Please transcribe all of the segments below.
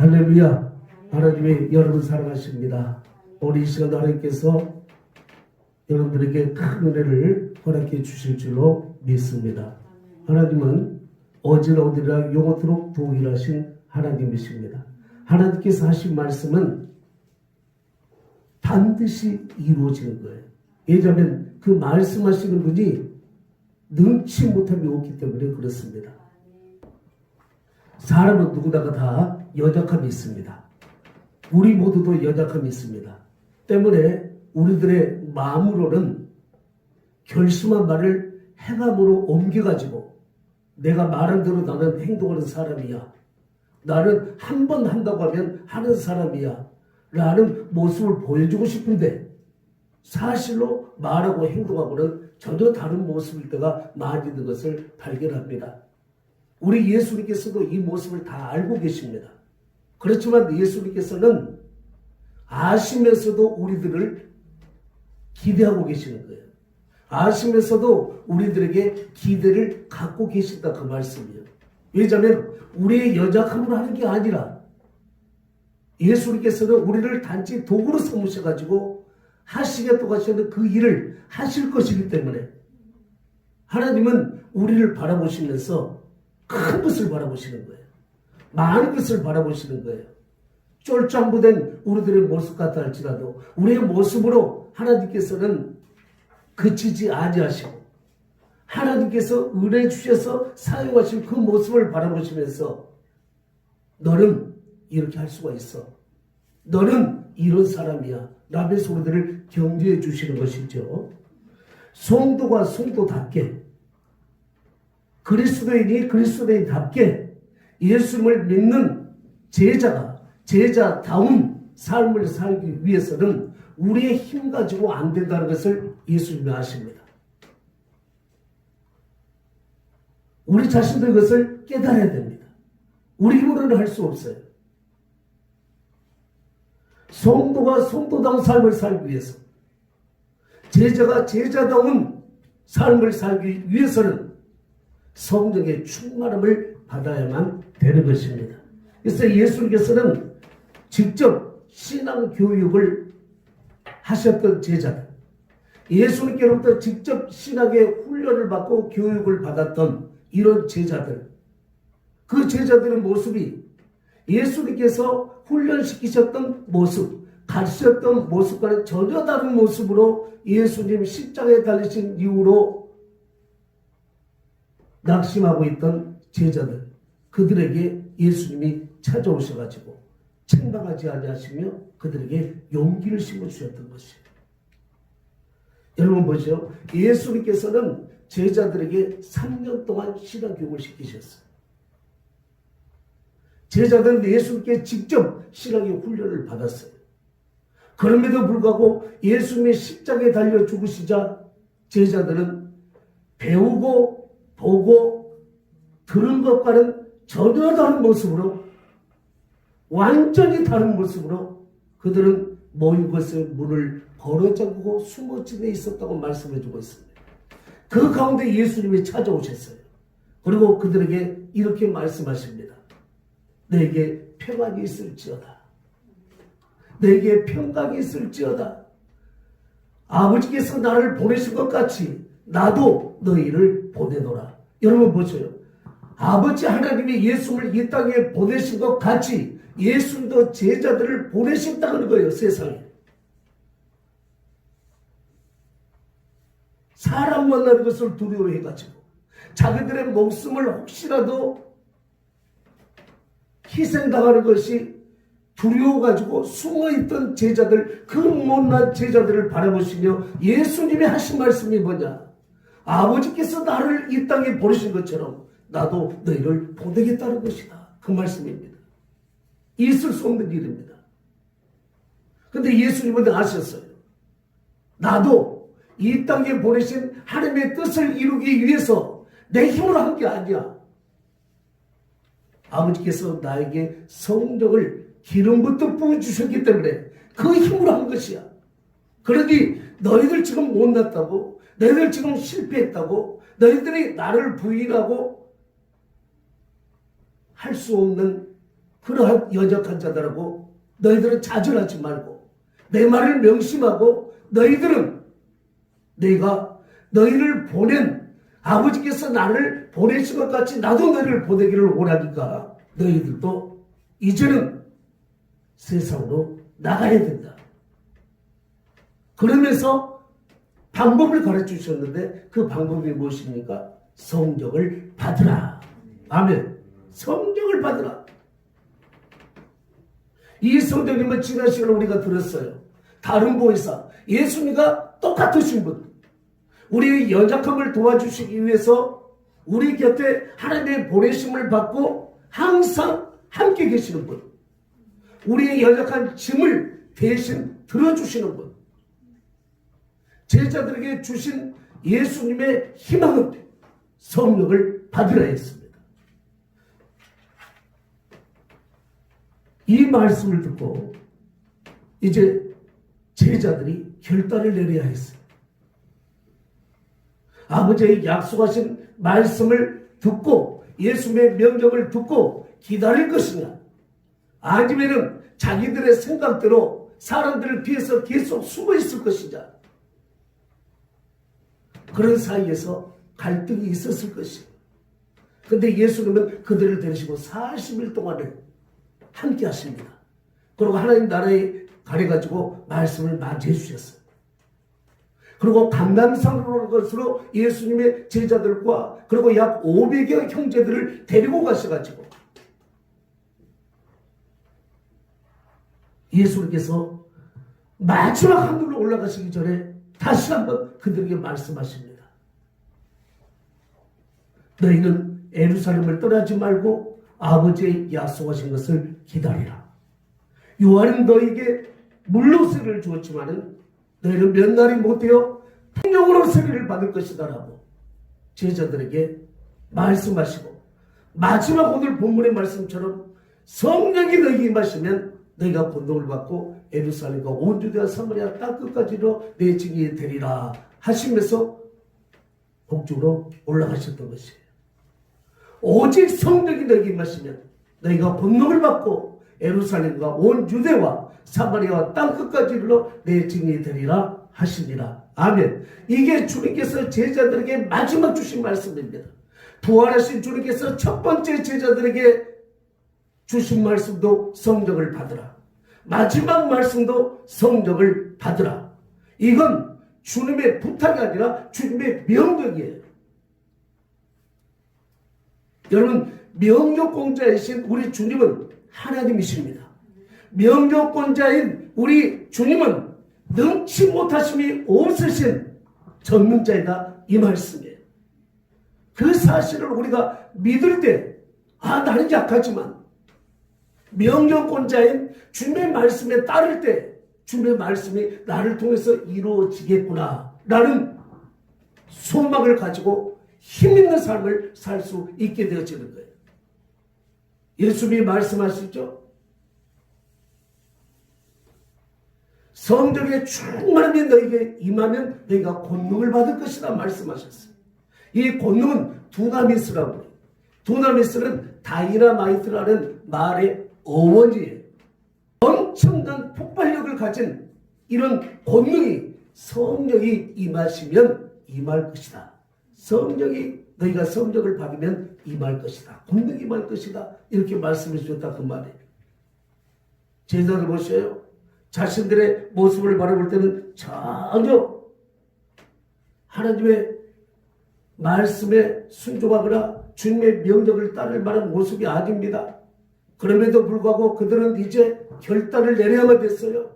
할렐루야. 하나님이 여러분 사랑하십니다. 오늘 이 시간 하나님께서 여러분들에게 큰 은혜를 허락해 주실 줄로 믿습니다. 하나님은 어제나 오늘이나 영원토록 동일하신 하나님이십니다. 하나님께서 하신 말씀은 반드시 이루어지는 거예요. 왜냐하면 그 말씀하시는 분이 능치 못함이 없기 때문에 그렇습니다. 사람은 누구나가 다 연약함이 있습니다. 우리 모두도 연약함이 있습니다. 때문에 우리들의 마음으로는 결심한 말을 행함으로 옮겨가지고 내가 말한 대로 나는 행동하는 사람이야. 나는 한 번 한다고 하면 하는 사람이야. 라는 모습을 보여주고 싶은데 사실로 말하고 행동하고는 전혀 다른 모습일 때가 많이 있는 것을 발견합니다. 우리 예수님께서도 이 모습을 다 알고 계십니다. 그렇지만 예수님께서는 아시면서도 우리들을 기대하고 계시는 거예요. 아시면서도 우리들에게 기대를 갖고 계신다 그 말씀이에요. 왜냐하면 우리의 연약함으로 하는 게 아니라 예수님께서는 우리를 단지 도구로 삼으셔가지고 하시겠다고 하시는 그 일을 하실 것이기 때문에 하나님은 우리를 바라보시면서 큰 것을 바라보시는 거예요. 많은 것을 바라보시는 거예요. 쫄짱부된 우리들의 모습 같다 할지라도 우리의 모습으로 하나님께서는 그치지 아니하시고 하나님께서 은혜 주셔서 사용하신 그 모습을 바라보시면서 너는 이렇게 할 수가 있어. 너는 이런 사람이야. 라면서 우리들을 격려해 주시는 것이죠. 성도가 성도답게 그리스도인이 그리스도인답게 예수님을 믿는 제자가 제자다운 삶을 살기 위해서는 우리의 힘 가지고 안 된다는 것을 예수님이 아십니다. 우리 자신도 이것을 깨달아야 됩니다. 우리 힘으로는 할 수 없어요. 성도가 성도다운 삶을 살기 위해서 제자가 제자다운 삶을 살기 위해서는 성령의 충만함을 받아야만 되는 것입니다. 그래서 예수님께서는 직접 신앙교육을 하셨던 제자들, 예수님께로부터 직접 신학의 훈련을 받고 교육을 받았던 이런 제자들, 그 제자들의 모습이 예수님께서 훈련시키셨던 모습, 가르치셨던 모습과는 전혀 다른 모습으로 예수님 십자가에 달리신 이후로 낙심하고 있던 제자들, 그들에게 예수님이 찾아오셔가지고 책망하지 아니하시며 그들에게 용기를 심어주셨던 것이에요. 여러분 보시죠. 예수님께서는 제자들에게 3년 동안 신앙교육을 시키셨어요. 제자들은 예수님께 직접 신앙의 훈련을 받았어요. 그럼에도 불구하고 예수님의 십자가에 달려 죽으시자 제자들은 배우고 보고 들은 것과는 전혀 다른 모습으로 완전히 다른 모습으로 그들은 모인 것의 문을 걸어잠그고 숨어지에 있었다고 말씀해 주고 있습니다. 그 가운데 예수님이 찾아오셨어요. 그리고 그들에게 이렇게 말씀하십니다. 내게 평안이 있을지어다. 내게 평강이 있을지어다. 아버지께서 나를 보내신 것 같이 나도 너희를 보내노라. 여러분 보세요. 아버지 하나님이 예수를 이 땅에 보내신 것 같이 예수님도 제자들을 보내신다는 거예요. 세상에. 사람 만나는 것을 두려워해가지고 자기들의 목숨을 혹시라도 희생당하는 것이 두려워가지고 숨어있던 제자들, 그 못난 제자들을 바라보시며 예수님이 하신 말씀이 뭐냐? 아버지께서 나를 이 땅에 보내신 것처럼 나도 너희를 보내겠다는 것이다. 그 말씀입니다. 있을 수 없는 일입니다. 그런데 예수님은 아셨어요. 나도 이 땅에 보내신 하나님의 뜻을 이루기 위해서 내 힘으로 한 게 아니야. 아버지께서 나에게 성령을 기름부터 부어주셨기 때문에 그 힘으로 한 것이야. 그러니 너희들 지금 못났다고, 너희들 지금 실패했다고, 너희들이 나를 부인하고 할 수 없는 그러한 연약한 자들하고 너희들은 좌절하지 말고 내 말을 명심하고 너희들은 내가 너희를 보낸 아버지께서 나를 보내신 것 같이 나도 너희를 보내기를 원하니까 너희들도 이제는 세상으로 나가야 된다. 그러면서 방법을 가르쳐 주셨는데 그 방법이 무엇입니까? 성령을 받으라. 아멘. 성령을 받으라. 이 성령님은 지난 시간에 우리가 들었어요. 다른 보혜사 예수님과 똑같으신 분, 우리의 연약함을 도와주시기 위해서 우리 곁에 하나님의 보내심을 받고 항상 함께 계시는 분, 우리의 연약한 짐을 대신 들어주시는 분, 제자들에게 주신 예수님의 희망은 성령을 받으라 했습니다. 이 말씀을 듣고 이제 제자들이 결단을 내려야 했어요. 아버지의 약속하신 말씀을 듣고 예수님의 명령을 듣고 기다릴 것이냐, 아니면은 자기들의 생각대로 사람들을 피해서 계속 숨어 있을 것이냐, 그런 사이에서 갈등이 있었을 것이에요. 근데 예수님은 그들을 데리시고 40일 동안을 함께 하십니다. 그리고 하나님 나라에 가려가지고 말씀을 맞이해 주셨어요. 그리고 감람산으로 것으로 예수님의 제자들과 그리고 약 500여 형제들을 데리고 가셔가지고 예수님께서 마지막 하늘로 올라가시기 전에 다시 한번 그들에게 말씀하십니다. 너희는 예루살렘을 떠나지 말고 아버지의 약속하신 것을 기다리라. 요한은 너희에게 물로 세례를 주었지만은 너희는 몇 날이 못되어 성령으로 세례를 받을 것이다 라고 제자들에게 말씀하시고, 마지막 오늘 본문의 말씀처럼 성령이 너희에게 임하시면 너희가 권능을 받고 예루살렘과 온 유대와 사마리아 땅끝까지로 내 증인이 되리라 하시면서 북쪽으로 올라가셨던 것이에요. 오직 성령이 너희에게 임하시면 너희가 권능을 받고 예루살렘과 온 유대와 사마리아와 땅끝까지로 내 증인이 되리라 하시니라. 아멘. 이게 주님께서 제자들에게 마지막 주신 말씀입니다. 부활하신 주님께서 첫 번째 제자들에게 주신 말씀도 성령을 받으라. 마지막 말씀도 성령을 받으라. 이건 주님의 부탁이 아니라 주님의 명령이에요. 여러분, 명령권자이신 우리 주님은 하나님이십니다. 명령권자인 우리 주님은 능치 못하심이 없으신 전능자이다, 이 말씀이에요. 그 사실을 우리가 믿을 때, 나는 약하지만 명령권자인 주님의 말씀에 따를 때 주님의 말씀이 나를 통해서 이루어지겠구나 라는 소망을 가지고 힘있는 삶을 살 수 있게 되어지는 거예요. 예수님이 말씀하시죠. 성령의 충만함이 너에게 임하면 너희가 권능을 받을 것이다 말씀하셨어요. 이 권능은 두나미스라고 해요. 두나미스는 다이나마이트라는 말의 어원이에요. 엄청난 폭발력을 가진 이런 권능이 성령이 임하시면 임할 것이다. 너희가 성령을 받으면 임할 것이다. 권능이 임할 것이다. 이렇게 말씀해 주셨다 그 말이에요. 제자들 보세요. 자신들의 모습을 바라볼 때는 전혀 하나님의 말씀에 순종하거나 주님의 명령을 따를 만한 모습이 아닙니다. 그럼에도 불구하고 그들은 이제 결단을 내려야만 됐어요.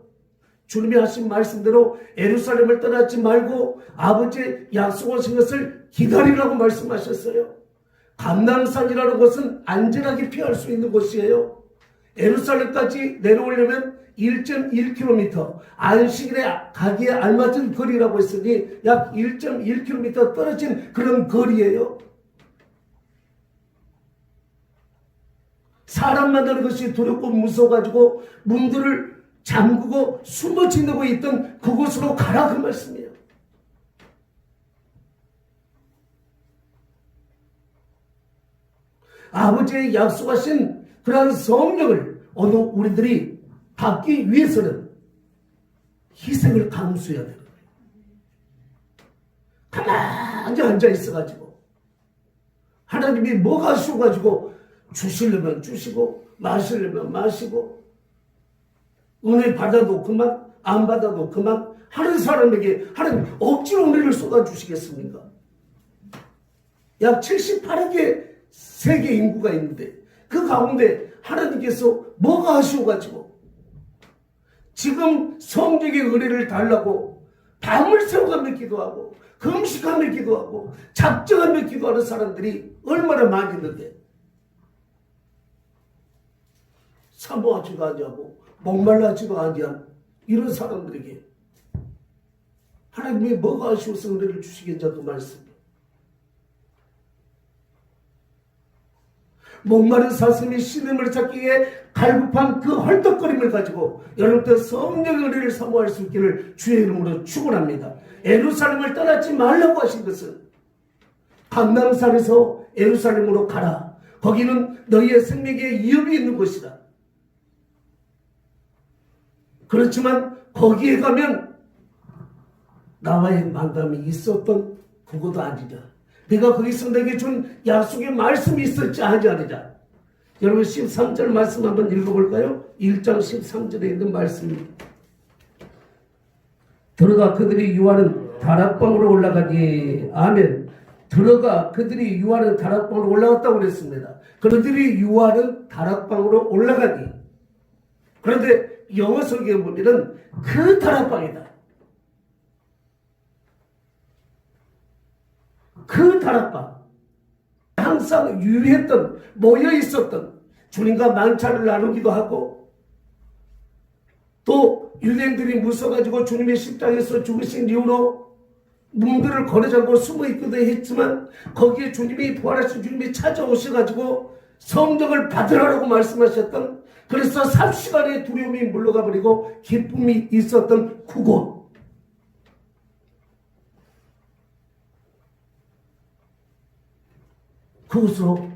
주님이 하신 말씀대로 예루살렘을 떠나지 말고 아버지의 약속하신 것을 기다리라고 말씀하셨어요. 감람산이라는 곳은 안전하게 피할 수 있는 곳이에요. 예루살렘까지 내려오려면 1.1km, 안식일에 가기에 알맞은 거리라고 했으니 약 1.1km 떨어진 그런 거리예요. 사람 만나는 것이 두렵고 무서워가지고 문들을 잠그고 숨어 지내고 있던 그곳으로 가라 그 말씀이에요. 아버지의 약속하신 그러한 성령을 오늘 우리들이 받기 위해서는 희생을 감수해야 되는 거예요. 가만히 앉아 있어가지고 하나님이 뭐가 쉬워가지고 주시려면 주시고 마시려면 마시고 은혜 받아도 그만 안 받아도 그만 하는 사람에게 하나님 억지로 은혜를 쏟아주시겠습니까? 약 78억의 세계 인구가 있는데 그 가운데 하나님께서 뭐가 아쉬워가지고 지금 성령의 은혜를 달라고 밤을 새워가며 기도하고 금식하며 기도하고 작정하며 기도하는 사람들이 얼마나 많이 있는데 사모하지도 아니하고 목말라지도 아니한 이런 사람들에게 하나님이 뭐가 아쉬워서 은혜를 주시겠냐 그 말씀이에요. 목마른 사슴이 신음을 찾기에 갈급한 그 헐떡거림을 가지고 여러분들 성령의 은혜를 사모할 수 있기를 주의 이름으로 축원합니다. 예루살렘을 떠나지 말라고 하신 것은 감람산에서 예루살렘으로 가라. 거기는 너희의 생명에 위협이 있는 곳이다. 그렇지만 거기에 가면 나와의 만남이 있었던 그것도 아니냐. 내가 거기서 내게 준 약속의 말씀이 있었지 아니냐. 여러분 13절 말씀 한번 읽어볼까요? 1장 13절에 있는 말씀입니다. 들어가 그들이 유하는 다락방으로 올라가니 아멘. 들어가 그들이 유하는 다락방으로 올라갔다고 그랬습니다. 그들이 유하는 다락방으로 올라가니 그런데 영어 성경에 보면은 그 다락방이다. 그 다락방 항상 유의했던 모여 있었던 주님과 만찬을 나누기도 하고 또 유대인들이 무서워가지고 주님의 십자가에서 죽으신 이후로 문들을 거래자고 숨어 있기도 했지만 거기에 주님이 부활하신 주님이 찾아오셔가지고 성령을 받으라고 말씀하셨던 그래서 삽시간에 두려움이 물러가 버리고 기쁨이 있었던 그곳 그곳으로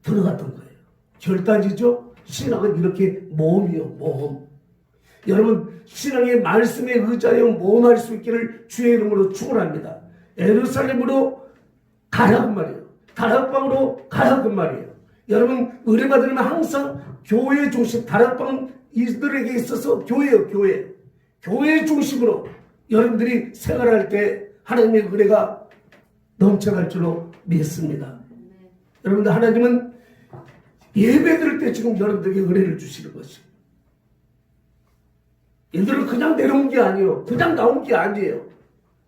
들어갔던 거예요. 결단이죠. 신앙은 이렇게 모험이요. 모험. 여러분 신앙의 말씀에 의지하여 모험할 수 있기를 주의 이름으로 축원합니다. 예루살렘으로 가라고 말이에요. 다락방으로 가라고 말이에요. 여러분 은혜 받으려면 항상 교회 중심 다락방은 이들에게 있어서 교회예요. 교회 중심으로 여러분들이 생활할 때 하나님의 은혜가 넘쳐날 줄로 믿습니다. 여러분들 하나님은 예배 드릴 때 지금 여러분들에게 은혜를 주시는 것이에요. 얘들은 그냥 내려온 게 아니에요. 그냥 나온 게 아니에요.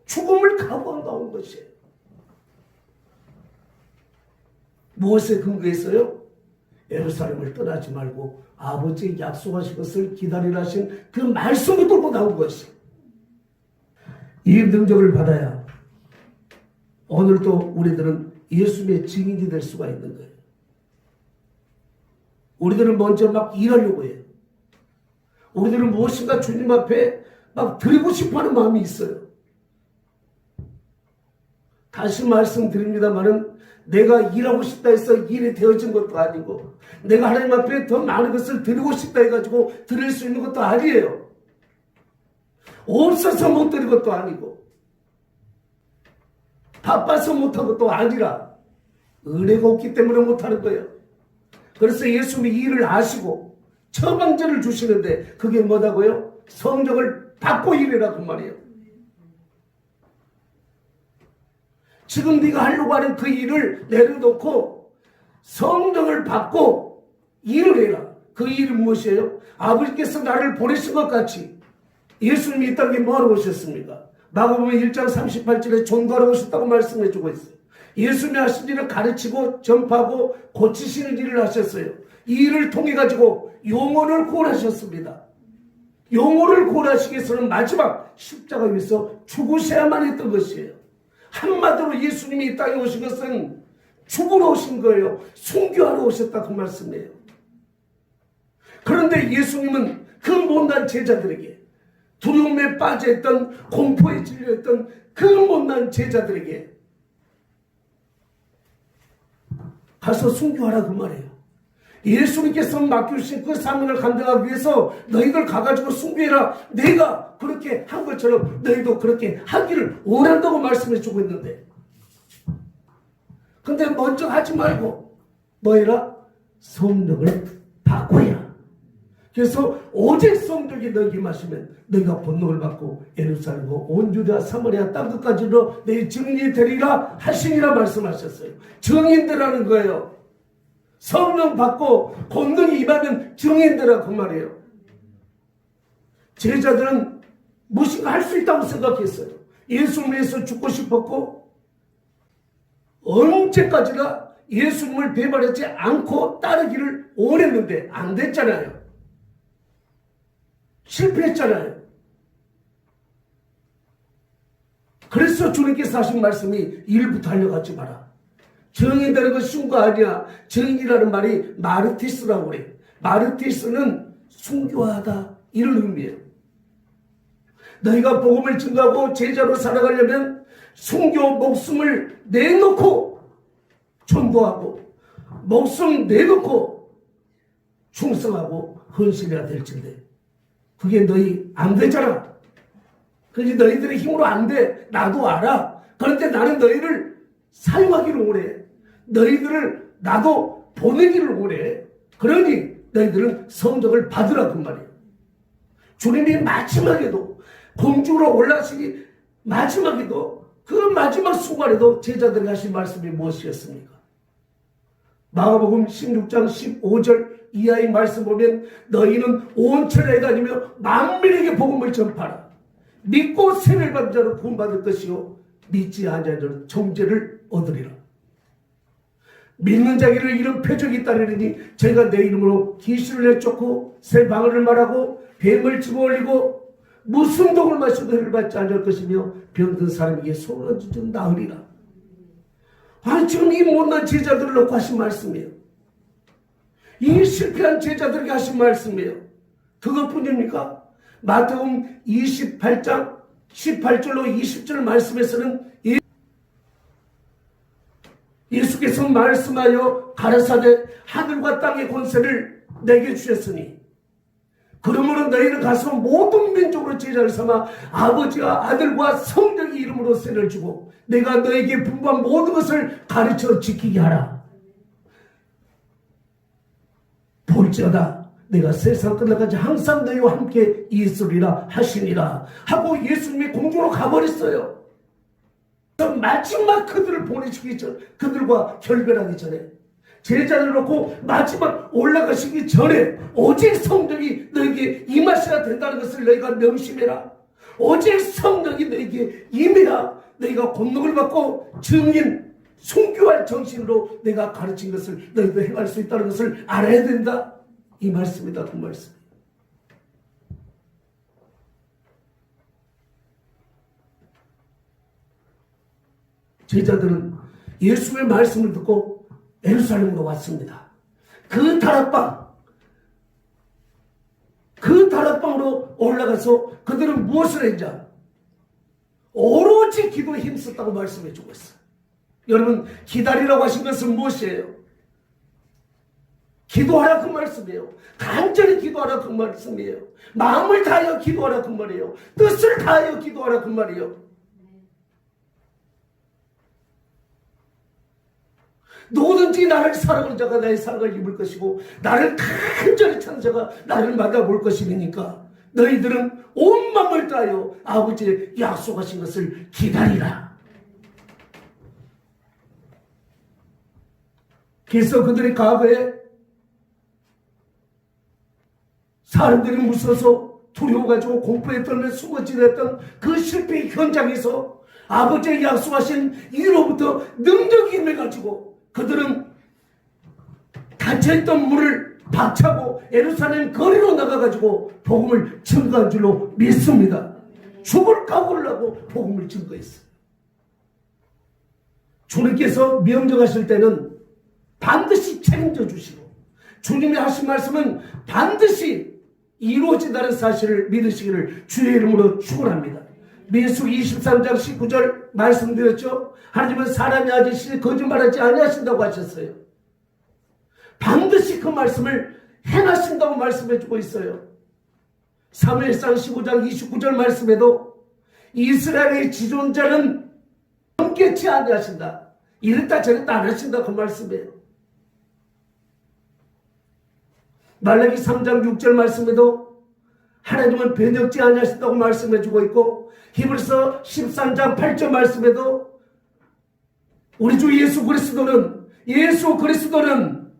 죽음을 각오하고 나온 것이에요. 무엇에 근거했어요? 예루살렘을 떠나지 말고 아버지의 약속하신 것을 기다리라 하신 그 말씀을 들고 나온 것이에요. 이 능력을 받아야 오늘도 우리들은 예수님의 증인이 될 수가 있는 거예요. 우리들은 먼저 막 일하려고 해요. 우리들은 무엇인가 주님 앞에 막 드리고 싶어하는 마음이 있어요. 다시 말씀드립니다만은 내가 일하고 싶다 해서 일이 되어진 것도 아니고 내가 하나님 앞에 더 많은 것을 드리고 싶다 해가지고 드릴 수 있는 것도 아니에요. 없어서 못 드린 것도 아니고 바빠서 못한 것도 아니라 은혜가 없기 때문에 못하는 거예요. 그래서 예수님이 이 일을 아시고 처방전을 주시는데 그게 뭐다고요? 성령을 받고 일이라고 말이에요. 지금 네가 하려고 하는 그 일을 내려놓고 성령을 받고 일을 해라. 그 일은 무엇이에요? 아버지께서 나를 보내신 것 같이 예수님이 이 땅에 뭐하러 오셨습니까? 마가복음 1장 38절에 전도하러 오셨다고 말씀해 주고 있어요. 예수님이 하신 일을 가르치고 전파하고 고치시는 일을 하셨어요. 이 일을 통해 가지고 영혼을 구원하셨습니다. 영혼을 구원하시기 위해서는 마지막 십자가 위에서 죽으셔야만 했던 것이에요. 한마디로 예수님이 이 땅에 오신 것은 죽으러 오신 거예요. 순교하러 오셨다 그 말씀이에요. 그런데 예수님은 그 못난 제자들에게 두려움에 빠져있던 공포에 질려있던 그 못난 제자들에게 가서 순교하라 그 말이에요. 예수님께서 맡겨주신 그 사명을 감당하기 위해서 너희들 가가지고 숭배해라. 내가 그렇게 한 것처럼 너희도 그렇게 하기를 원한다고 말씀해 주고 있는데, 근데 먼저 하지 말고 뭐해라? 성령을 바꿔야. 그래서 오직 성령이 너에게 마시면 너희가 본능을 받고 예루살렘과 온 유다 사마리아 땅끝까지로 내 증인이 되리라 하시니라 말씀하셨어요. 증인되라는 거예요. 성령 받고 권능이 임하면 증인되라 그 말이에요. 제자들은 무엇인가 할 수 있다고 생각했어요. 예수를 위해서 죽고 싶었고, 언제까지나 예수님을 배반하지 않고 따르기를 원했는데 안 됐잖아요. 실패했잖아요. 그래서 주님께서 하신 말씀이 일부터 달려가지 마라. 증인되는 건 쉬운 거 아니야. 증인이라는 말이 마르티스라고 그래요. 마르티스는 순교하다 이런 의미예요. 너희가 복음을 증거하고 제자로 살아가려면 순교 목숨을 내놓고 전도하고 목숨 내놓고 충성하고 헌신해야 될진데 그게 너희 안 되잖아. 그게 너희들의 힘으로 안 돼. 나도 알아. 그런데 나는 너희를 사용하기를 원해. 너희들을 나도 보내기를 원해. 그러니 너희들은 성적을 받으라 그 말이에요. 주님이 마지막에도 공중으로 올라가시기 마지막에도 그 마지막 순간에도 제자들이 하신 말씀이 무엇이었습니까? 마가복음 16장 15절 이하의 말씀 보면 너희는 온 천하에 다니며 만민에게 복음을 전파하라. 믿고 세례를 받은 자는 구원받을 것이요 믿지 않은 자는 정죄를 얻으리라. 믿는 자기를 이런 표적이 따르니 저희가 내 이름으로 귀신을 내쫓고 새 방언을 말하고 뱀을 집어올리고 무슨 독을 마셔도 해를 받지 않을 것이며 병든 사람에게 손을 얹으면 나으리라. 아니 지금 이 못난 제자들을 놓고 하신 말씀이에요. 이 실패한 제자들에게 하신 말씀이에요. 그것뿐입니까? 마태복음 28장 18절로 20절 말씀에서는 예수께서 말씀하여 가라사대 하늘과 땅의 권세를 내게 주셨으니 그러므로 너희는 가서 모든 민족으로 제자를 삼아 아버지와 아들과 성령의 이름으로 세를 주고 내가 너에게 분부한 모든 것을 가르쳐 지키게 하라. 볼지어다 내가 세상 끝날까지 항상 너희와 함께 있으리라 하시니라 하고 예수님이 공중으로 가버렸어요. 마지막 그들을 보내시기 전, 그들과 결별하기 전에 제자를 놓고 마지막 올라가시기 전에 오직 성령이 너에게 임하셔야 된다는 것을 너희가 명심해라. 오직 성령이 너에게 임해야 너희가 권능을 받고 증인, 순교할 정신으로 내가 가르친 것을 너희도 행할 수 있다는 것을 알아야 된다. 이 말씀이다. 그 말씀. 제자들은 예수의 말씀을 듣고 예루살렘으로 왔습니다. 그 다락방으로 올라가서 그들은 무엇을 했냐? 오로지 기도에 힘썼다고 말씀해 주고 있어요. 여러분 기다리라고 하신 것은 무엇이에요? 기도하라 그 말씀이에요. 간절히 기도하라 그 말씀이에요. 마음을 다하여 기도하라 그 말이에요. 뜻을 다하여 기도하라 그 말이에요. 누구든지 나를 사랑하는 자가 나의 사랑을 입을 것이고 나를 간절히 찾는 자가 나를 만나볼 것이니까 너희들은 온 마음을 다하여 아버지의 약속하신 것을 기다리라. 그래서 그들의 과거에 사람들이 무서워서 두려워가지고 공포에 떨며 숨어 지냈던 그 실패의 현장에서 아버지의 약속하신 이로부터 능력이 임해가지고 그들은 닫혀있던 문을 박차고 예루살렘 거리로 나가가지고 복음을 증거한 줄로 믿습니다. 죽을 각오를 하고 복음을 증거했어요. 주님께서 명령하실 때는 반드시 책임져 주시고 주님이 하신 말씀은 반드시 이루어진다는 사실을 믿으시기를 주의 이름으로 축원합니다. 민수기 23장 19절 말씀드렸죠. 하나님은 사람의 아저씨 거짓말하지 아니하신다고 하셨어요. 반드시 그 말씀을 행하신다고 말씀해주고 있어요. 사무엘상 15장 29절 말씀에도 이스라엘의 지존자는 번개치 아니하신다. 이랬다 저랬다 안 하신다 그 말씀이에요. 말라기 3장 6절 말씀에도 하나님은 변혁지 아니하신다고 말씀해주고 있고, 히브리서 13장 8절 말씀에도 우리 주 예수 그리스도는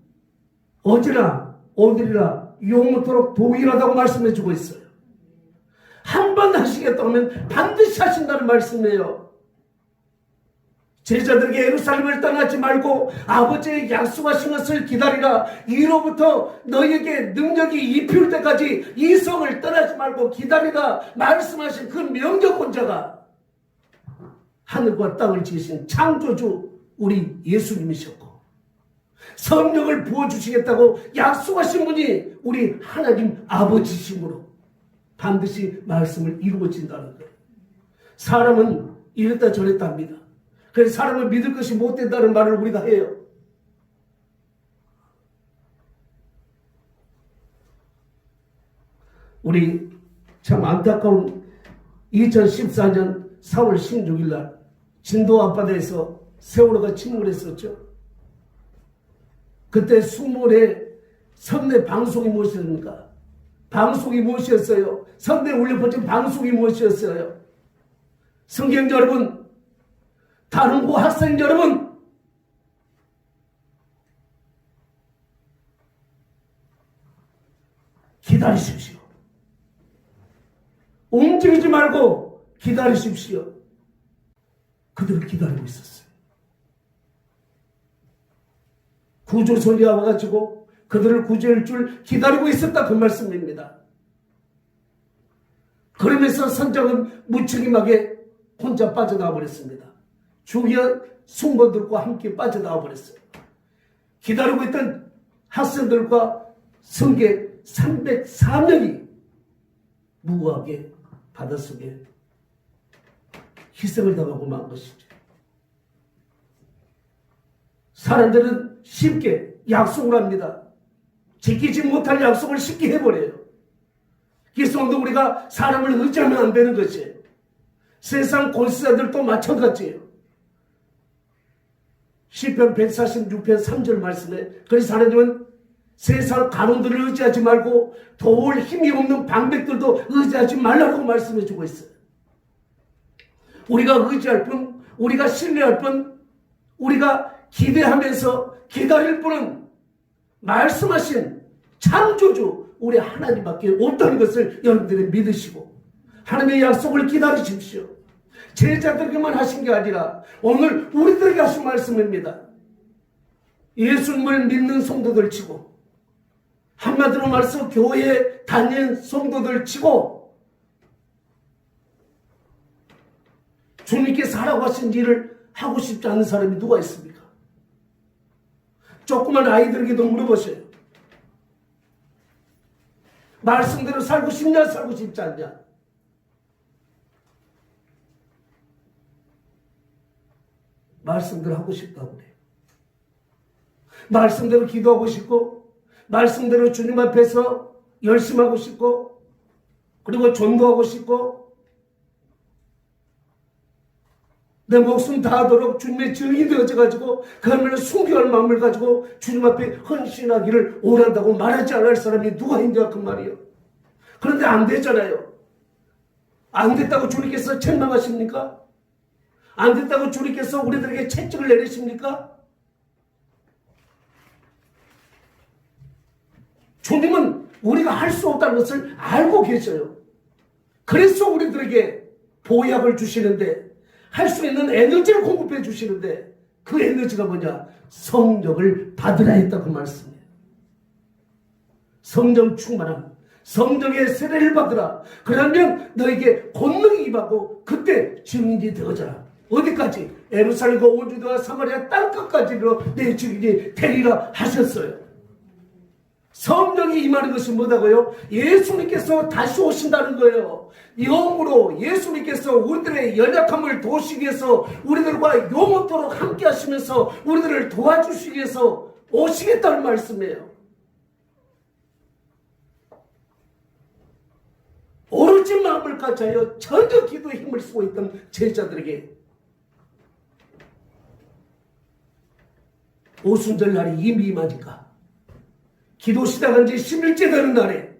어제나 오늘이나 영원토록 동일하다고 말씀해주고 있어요. 한 번 하시겠다고 하면 반드시 하신다는 말씀이에요. 제자들에게 예루살렘을 떠나지 말고 아버지의 약속하신 것을 기다리라. 이로부터 너희에게 능력이 입힐 때까지 이 성을 떠나지 말고 기다리라 말씀하신 그 명령권자가 하늘과 땅을 지으신 창조주 우리 예수님이셨고, 성령을 부어주시겠다고 약속하신 분이 우리 하나님 아버지심으로 반드시 말씀을 이루어진다는 거예요. 사람은 이랬다 저랬다 합니다. 그래서 사람을 믿을 것이 못 된다는 말을 우리가 해요. 우리 참 안타까운 2014년 4월 16일 날 진도 앞바다에서 세월호가 침몰했었죠. 그때 수몰의 선내 방송이 무엇이었습니까? 방송이 무엇이었어요? 선내 울려 퍼진 방송이 무엇이었어요? 성경 여러분, 다른 고 학생 여러분, 기다리십시오. 움직이지 말고 기다리십시오. 그들을 기다리고 있었어요. 구조선이와 와가지고 그들을 구조할 줄 기다리고 있었다 그 말씀입니다. 그러면서 선장은 무책임하게 혼자 빠져나와 버렸습니다. 주위의 승무원들과 함께 빠져나와 버렸어요. 기다리고 있던 학생들과 승객 304명이 무고하게 바닷속에 희생을 당하고 만 것이죠. 사람들은 쉽게 약속을 합니다. 지키지 못할 약속을 쉽게 해버려요. 그래서 오늘 우리가 사람을 의지하면 안 되는 것이에요. 세상 권세자들도 마찬가지예요. 시편 146편 3절 말씀에, 그래서 하나님은 세상 간원들을 의지하지 말고 도울 힘이 없는 방백들도 의지하지 말라고 말씀해주고 있어요. 우리가 의지할 뿐, 우리가 신뢰할 뿐, 우리가 기대하면서 기다릴 뿐은 말씀하신 창조주 우리 하나님밖에 없다는 것을 여러분들이 믿으시고 하나님의 약속을 기다리십시오. 제자들에게만 하신 게 아니라 오늘 우리들에게 하신 말씀입니다. 예수님을 믿는 성도들 치고, 한마디로 말해서 교회에 다니는 성도들 치고, 주님께서 하라고 하신 일을 하고 싶지 않은 사람이 누가 있습니까? 조그만 아이들에게도 물어보세요. 말씀대로 살고 싶냐, 살고 싶지 않냐? 말씀대로 하고 싶다고 그래요. 말씀대로 기도하고 싶고, 말씀대로 주님 앞에서 열심히 하고 싶고, 그리고 전도하고 싶고, 내 목숨 다하도록 주님의 증인이 되어져가지고 그 하나님을 순교할 마음을 가지고 주님 앞에 헌신하기를 원한다고 말하지 않을 사람이 누가 있냐 그 말이에요. 그런데 안 되잖아요. 안 됐다고 주님께서 책망하십니까? 안 됐다고 주님께서 우리들에게 채찍을 내리십니까? 주님은 우리가 할 수 없다는 것을 알고 계셔요. 그래서 우리들에게 보약을 주시는데, 할 수 있는 에너지를 공급해 주시는데, 그 에너지가 뭐냐? 성령을 받으라 했다 그 말씀이에요. 성령 충만함, 성령의 세례를 받으라. 그러면 너에게 권능이 임하고 그때 증인이 되어져라. 어디까지? 예루살렘과 온 유다와 사마리아 땅끝까지로 내 증인이 되리라 하셨어요. 성령이 임하는 것이 뭐다고요? 예수님께서 다시 오신다는 거예요. 영으로 예수님께서 우리들의 연약함을 도우시기 위해서, 우리들과 영원토록 함께 하시면서 우리들을 도와주시기 위해서 오시겠다는 말씀이에요. 오로지 마음을 같이하여 전혀 기도에 힘을 쓰고 있던 제자들에게 오순절 날이 이미 임하니까 기도 시작한 지 10일째 되는 날에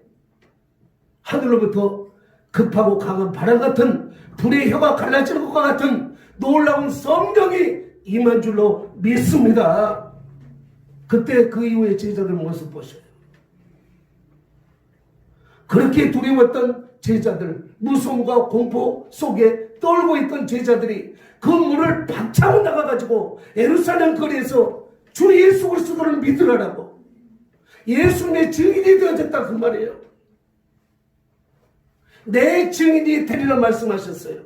하늘로부터 급하고 강한 바람 같은 불의 혀가 갈라지는 것과 같은 놀라운 성령이 임한 줄로 믿습니다. 그때 그 이후에 제자들 모습 보셔요. 그렇게 두려웠던 제자들, 무서움과 공포 속에 떨고 있던 제자들이 그 문을 박차고 나가가지고 예루살렘 거리에서 주 예수 그리스도를 믿으라고 예수님의 증인이 되어졌다 그 말이에요. 내 증인이 되리라 말씀하셨어요.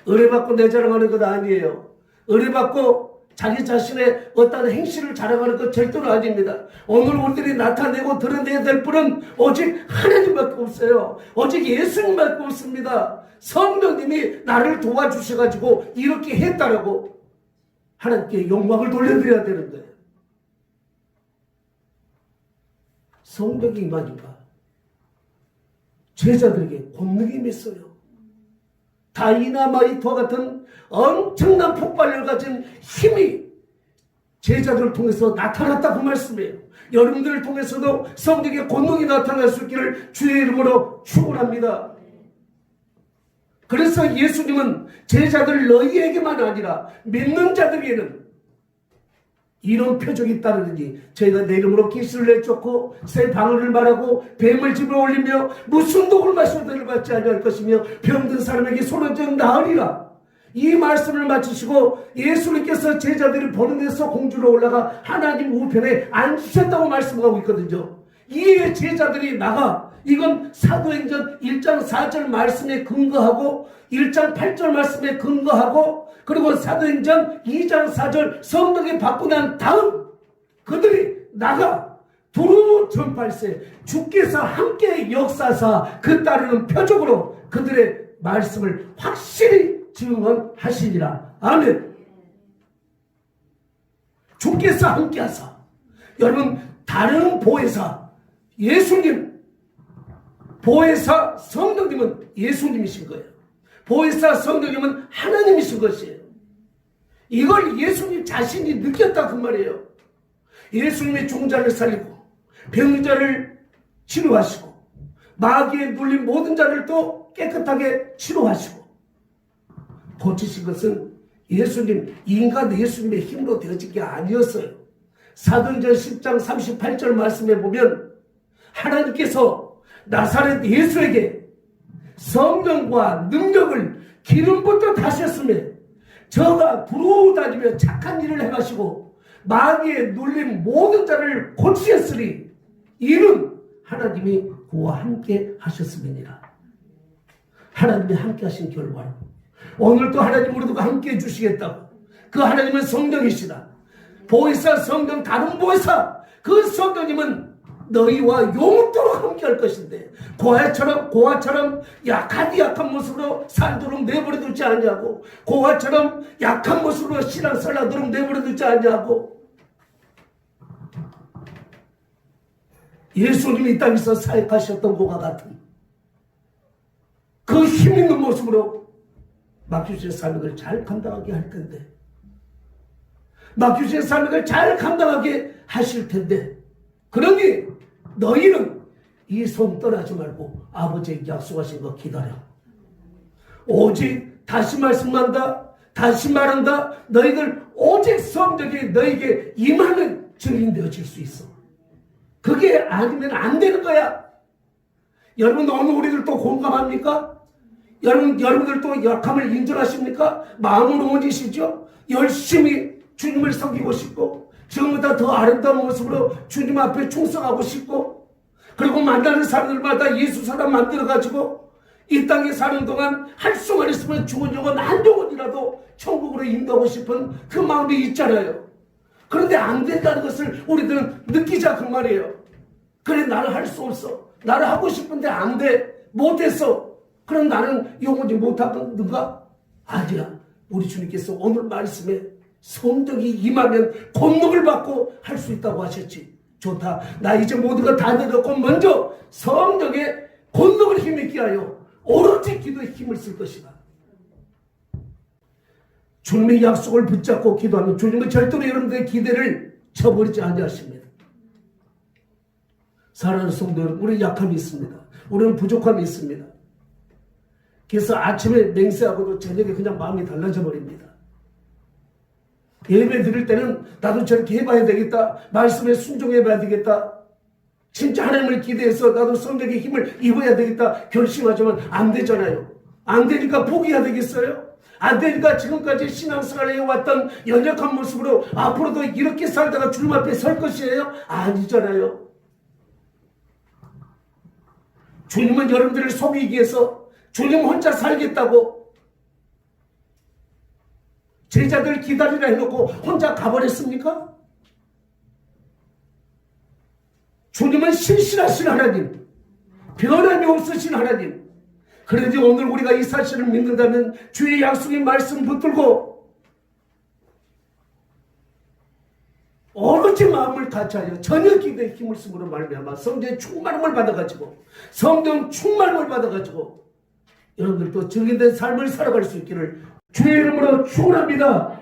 의뢰받고 내 자랑하는 것 아니에요. 의뢰받고 자기 자신의 어떤 행실을 자랑하는 것 절대로 아닙니다. 오늘 우리들이 나타내고 드러내야 될 분은 오직 하나님밖에 없어요. 오직 예수님밖에 없습니다. 성령님이 나를 도와주셔가지고 이렇게 했다라고 하나님께 영광을 돌려드려야 되는 거예요. 성령이 임하니까 제자들에게 권능이 있어요. 다이나마이트와 같은 엄청난 폭발력을 가진 힘이 제자들을 통해서 나타났다 그 말씀이에요. 여러분들을 통해서도 성령의 권능이 나타날 수 있기를 주의 이름으로 축원합니다. 그래서 예수님은 제자들 너희에게만 아니라 믿는 자들에게는 이런 표적이 따르더니 저희가 내 이름으로 기술을 내쫓고 새 방언을 말하고 뱀을 집에 올리며 무슨 독을 마셔도 받지 아니할 것이며 병든 사람에게 손을 나으리라. 이 말씀을 마치시고 예수님께서 제자들이 보는 데서 공주로 올라가 하나님 우편에 앉으셨다고 말씀하고 있거든요. 이에 제자들이 나가 이건 사도행전 1장 4절 말씀에 근거하고 1장 8절 말씀에 근거하고 그리고 사도행전 2장 4절 성령이 받고 난 다음 그들이 나가 두루 전팔세 주께서 함께 역사사 그 따르는 표적으로 그들의 말씀을 확실히 증언하시니라. 아멘. 주께서 함께 하사. 여러분 다른 보혜사 예수님 보혜사 성령님은 예수님이신 거예요. 보혜사 성령님은 하나님이신 것이에요. 이걸 예수님 자신이 느꼈다 그 말이에요. 예수님이 죽은 자를 살리고 병든 자를 치료하시고 마귀에 눌린 모든 자를 또 깨끗하게 치료하시고 고치신 것은 예수님 인간 예수님의 힘으로 되어진 게 아니었어요. 사도행전 10장 38절 말씀에 보면 하나님께서 나사렛 예수에게 성령과 능력을 기름부터 다셨으며 저가 두루 다니며 착한 일을 행하시고 마귀에 눌린 모든 자를 고치셨으니 이는 하나님이 그와 함께 하셨음이니라. 하나님이 함께 하신 결과로 오늘도 하나님 우리도 함께 해주시겠다고. 그 하나님은 성령이시다. 보혜사 성령 다른 보혜사 그 성령님은 너희와 영원토록 함께 할 것인데 고아처럼 약한 모습으로 살도록 내버려 두지 않냐고 고아처럼 약한 모습으로 신앙생활하도록 내버려 두지 않냐고 예수님이 이 땅에서 사역하셨던 것과 같은 그 힘있는 모습으로 막주시의 삶을 잘 감당하게 할 텐데 막주시의 삶을 잘 감당하게 하실 텐데 그러니 너희는 이 손 떠나지 말고 아버지에게 약속하신 거 기다려. 오직 다시 말씀한다. 다시 말한다. 너희들 오직 성령이 너에게 임하는 증인 되어질 수 있어. 그게 아니면 안 되는 거야. 여러분 오늘 우리들도 공감합니까? 여러분들도 약함을 인정하십니까? 마음으로 원이시죠? 열심히 주님을 섬기고 싶고 지금보다 더 아름다운 모습으로 주님 앞에 충성하고 싶고 그리고 만나는 사람들마다 예수 사람 만들어가지고 이 땅에 사는 동안 할 수만 있으면 죽은 영혼 한 영혼이라도 천국으로 인도하고 싶은 그 마음이 있잖아요. 그런데 안 된다는 것을 우리들은 느끼자 그 말이에요. 그래 나는 할 수 없어. 나는 하고 싶은데 안 돼. 못했어. 그럼 나는 영원히 못하는가? 아니야. 우리 주님께서 오늘 말씀에 성령이 임하면 권능을 받고 할 수 있다고 하셨지. 좋다. 나 이제 모두가 다 내렸고 먼저 성령의 권능을 힘있게 하여 오로지 기도에 힘을 쓸 것이다. 주님의 약속을 붙잡고 기도하면 주님은 절대로 여러분들의 기대를 쳐버리지 아니하십니다. 사랑하는 성도 여러분, 우리는 약함이 있습니다. 우리는 부족함이 있습니다. 그래서 아침에 맹세하고도 저녁에 그냥 마음이 달라져 버립니다. 예배 드릴 때는 나도 저렇게 해봐야 되겠다. 말씀에 순종해봐야 되겠다. 진짜 하나님을 기대해서 나도 성령의 힘을 입어야 되겠다. 결심하지만 안 되잖아요. 안 되니까 포기해야 되겠어요? 안 되니까 지금까지 신앙생활을 해왔던 연약한 모습으로 앞으로도 이렇게 살다가 주님 앞에 설 것이에요? 아니잖아요. 주님은 여러분들을 속이기 위해서 주님 혼자 살겠다고 제자들 기다리라 해놓고 혼자 가버렸습니까? 주님은 신실하신 하나님, 변함이 없으신 하나님. 그런데 오늘 우리가 이 사실을 믿는다면 주의 약속의 말씀 붙들고 오로지 마음을 같이하여 전혀 기도에 힘을 쓰므로 말미암아 성령의 충만함을 받아가지고 성령 충만함을 받아가지고 여러분들도 증인된 삶을 살아갈 수 있기를 주의 이름으로 축원합니다.